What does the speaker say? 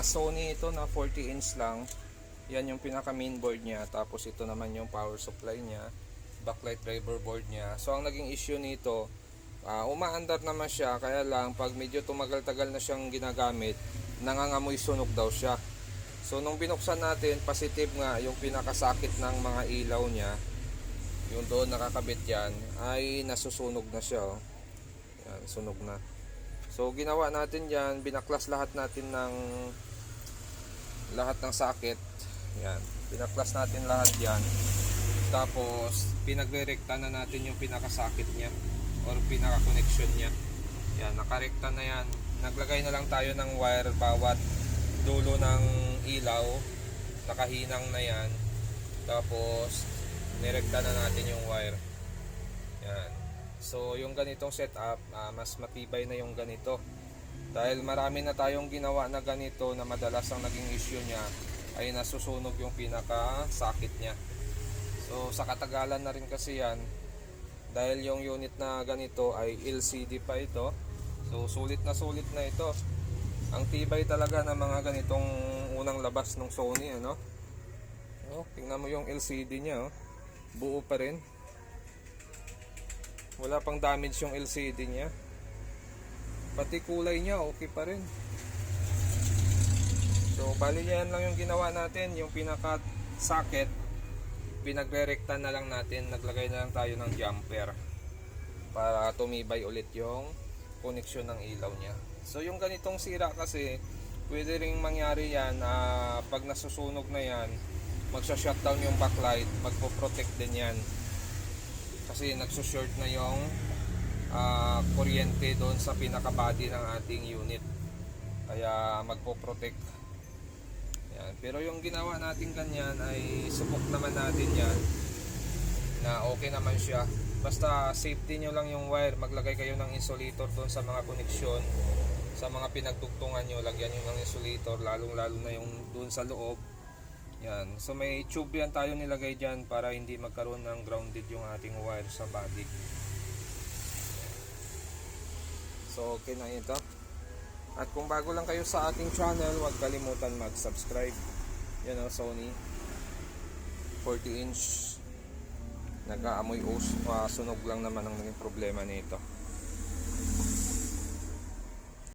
Sony ito na 40 inch lang. Yan yung pinaka mainboard niya. Tapos ito naman yung power supply niya, backlight driver board niya. So ang naging issue nito, umaandar naman siya, kaya lang pag medyo tumagal-tagal na siyang ginagamit, nangangamoy sunog daw siya. So nung binuksan natin, positive nga yung pinakasakit ng mga ilaw niya, yung doon nakakabit yan, ay nasusunog na siya. Yan, sunog na. So ginawa natin yan, binaklas lahat natin ng socket. Yan, binaklas natin lahat yan. Tapos pinagre-rekta na natin yung pinakasakit niya or pinaka-connection niya. Yan, nakarekta na yan. Naglagay na lang tayo ng wire bawat dulo ng ilaw. Nakahinang na yan. Tapos nirekta na natin yung wire. Yan. So yung ganitong setup, mas matibay na yung ganito. Dahil marami na tayong ginawa na ganito na madalas ang naging issue niya ay nasusunog yung pinaka-sakit niya. So sa katagalan na rin kasi yan, dahil yung unit na ganito ay LCD pa ito. So sulit na ito. Ang tibay talaga ng mga ganitong unang labas ng Sony, ano? Tingnan mo yung LCD niya, buo pa rin. Wala pang damage yung LCD niya. Pati kulay niya okay pa rin. So bali yan lang yung ginawa natin, yung pinaka socket pinagre-rekta na lang natin, naglagay na lang tayo ng jumper para tumibay ulit yung connection ng ilaw niya. So yung ganitong sira kasi pwede ring mangyari yan, pag nasusunog na yan, magsha-shutdown yung backlight, magpo-protect din yan kasi nagsushort na yung kuryente doon sa pinaka-body ng ating unit, kaya magpo-protect yan. Pero yung ginawa natin ganyan ay subok naman natin yan na okay naman siya. Basta safety nyo lang yung wire, maglagay kayo ng insulator doon sa mga koneksyon, sa mga pinagdugtungan nyo, lagyan nyo ng insulator, lalong lalo na yung doon sa loob. Yan. So may tube yan tayo nilagay dyan para hindi magkaroon ng grounded yung ating wire sa body. So okay na ito. At kung bago lang kayo sa ating channel, huwag kalimutan mag-subscribe. Yan o, Sony 40 inch. Nag-aamoy sunog lang naman ang naging problema nito.